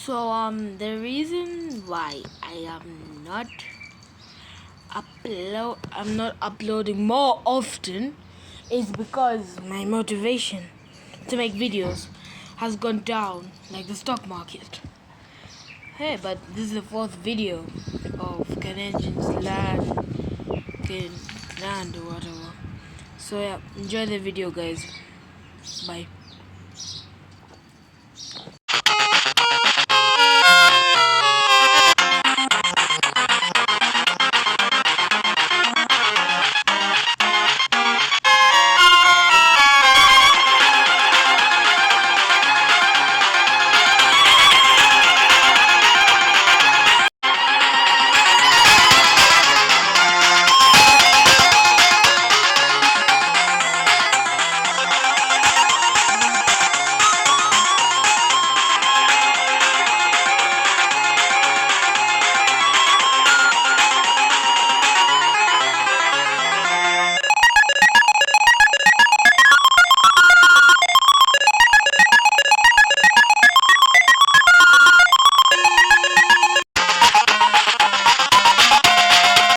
The reason why I'm not uploading more often is because my motivation to make videos has gone down like the stock market. Hey, but this is the fourth video of Canadian's land or whatever. So yeah, enjoy the video, guys. Bye.